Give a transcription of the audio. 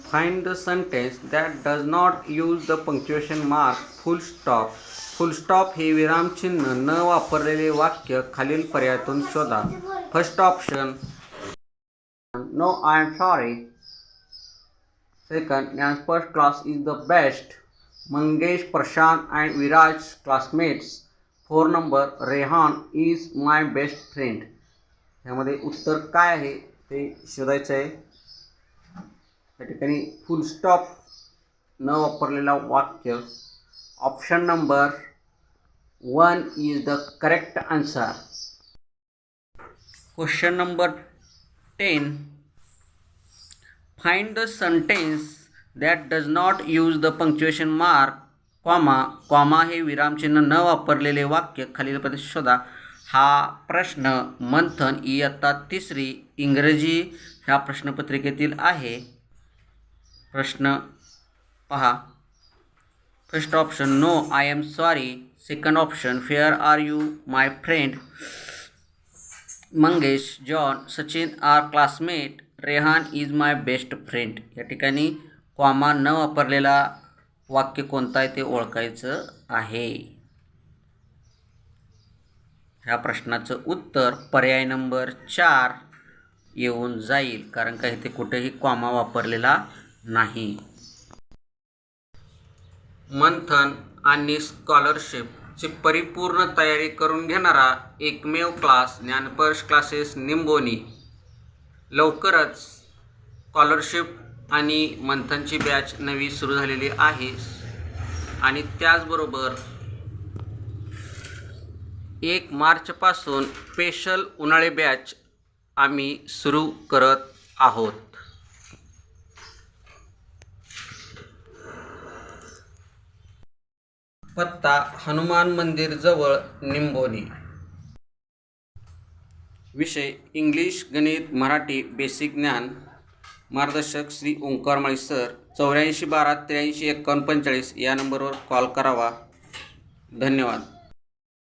Find the sentence that does not use the punctuation mark full stop. Full stop हे विरामचिन्ह न वापरलेले वाक्य खालील पर्यायातून शोधा. First option, No, I am sorry. Second, Nyan's first class is the best. Mangesh, Prashant and Viraj classmates. 4 number, Rehan is my best friend. ह्यामध्ये उत्तर काय आहे ते शोधायचं आहे. या ठिकाणी फुल स्टॉप न वापरलेला वाक्य option number 1 is the correct answer. Question number 10. Find the sentence that does not use the punctuation mark comma हे विरामचिन्ह न वापरलेले वाक्य खालीलपैकी शोधा. हा प्रश्न मंथन इयत्ता 3 इंग्रजी ह्या प्रश्नपत्रिकेतील आहे. प्रश्न पहा. First option, no I am sorry. Second option, fair are you my friend. Mangesh, John, Sachin are classmate. Rehan is my best friend. या ठिकाणी कॉमा न वापरलेला वाक्य कोणता आहे ते ओळखायचं आहे. ह्या प्रश्नाचं उत्तर पर्याय नंबर 4 येऊन जाईल, कारण का इथे कुठेही कॉमा वापरलेला नाही. मंथन आणि स्कॉलरशिपची परिपूर्ण तयारी करून घेणारा एकमेव क्लास ज्ञानस्पर्श क्लासेस निंबोनी. लवकरच स्कॉलरशिप आणि मंथनची बॅच नवी सुरू झालेली आहे आणि त्याचबरोबर 1 मार्चपासून स्पेशल उन्हाळी बॅच आम्ही सुरू करत आहोत. पत्ता हनुमान मंदिर जवळ निंबोनी. विषय इंग्लिश, गणित, मराठी, बेसिक ज्ञान. मार्गदर्शक श्री ओंकार माळी सर. 84 12 83 51 45 या नंबरवर कॉल करावा. धन्यवाद.